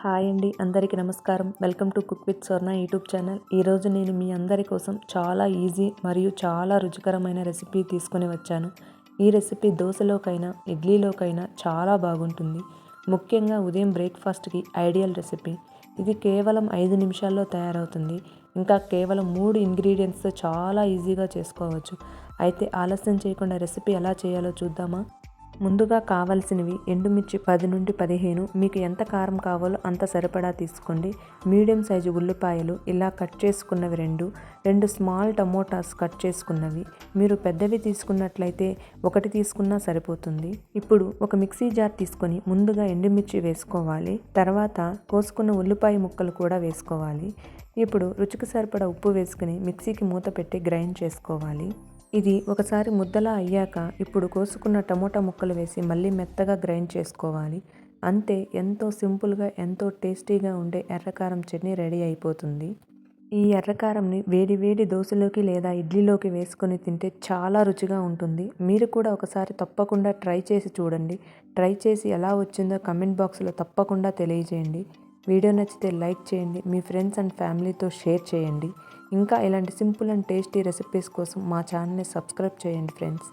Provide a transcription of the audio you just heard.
Hi అండి, అందరికీ నమస్కారం. Welcome to cook with Swarna YouTube channel. ఈరోజు నేను మీ అందరి కోసం చాలా ఈజీ మరియు చాలా రుచికరమైన రెసిపీ తీసుకొని వచ్చాను. ఈ రెసిపీ దోశలోకైనా ఇడ్లీలోకైనా చాలా బాగుంటుంది. ముఖ్యంగా ఉదయం బ్రేక్ఫాస్ట్కి ఐడియల్ రెసిపీ. ఇది కేవలం 5 నిమిషాల్లో తయారవుతుంది. ఇంకా కేవలం 3 ఇంగ్రీడియంట్స్తో చాలా ఈజీగా చేసుకోవచ్చు. అయితే ఆలస్యం చేయకుండా రెసిపీ ఎలా చేయాలో చూద్దామా? ముందుగా కావాల్సినవి ఎండుమిర్చి 10 నుండి 15, మీకు ఎంత కారం కావాలో అంత సరిపడా తీసుకోండి. మీడియం సైజు ఉల్లిపాయలు ఇలా కట్ చేసుకున్నవి 2 స్మాల్ టమోటాస్ కట్ చేసుకున్నవి. మీరు పెద్దవి తీసుకున్నట్లయితే 1 తీసుకున్నా సరిపోతుంది. ఇప్పుడు ఒక మిక్సీ జార్ తీసుకొని ముందుగా ఎండుమిర్చి వేసుకోవాలి. తర్వాత కోసుకున్న ఉల్లిపాయ ముక్కలు కూడా వేసుకోవాలి. ఇప్పుడు రుచికి సరిపడా ఉప్పు వేసుకుని మిక్సీకి మూత పెట్టి గ్రైండ్ చేసుకోవాలి. ఇది ఒకసారి ముద్దలా అయ్యాక ఇప్పుడు కోసుకున్న టమోటా ముక్కలు వేసి మళ్ళీ మెత్తగా గ్రైండ్ చేసుకోవాలి. అంతే, ఎంతో సింపుల్గా ఎంతో టేస్టీగా ఉండే ఎర్రకారం చట్నీ రెడీ అయిపోతుంది. ఈ ఎర్రకారంని వేడి వేడి దోశలోకి లేదా ఇడ్లీలోకి వేసుకొని తింటే చాలా రుచిగా ఉంటుంది. మీరు కూడా ఒకసారి తప్పకుండా ట్రై చేసి చూడండి. ట్రై చేసి ఎలా వచ్చిందో కమెంట్ బాక్స్లో తప్పకుండా తెలియజేయండి. వీడియో నచ్చితే లైక్ చేయండి, మీ ఫ్రెండ్స్ అండ్ ఫ్యామిలీతో షేర్ చేయండి. ఇంకా ఇలాంటి సింపుల్ అండ్ టేస్టీ రెసిపీస్ కోసం మా ఛానల్ని సబ్స్క్రైబ్ చేయండి ఫ్రెండ్స్.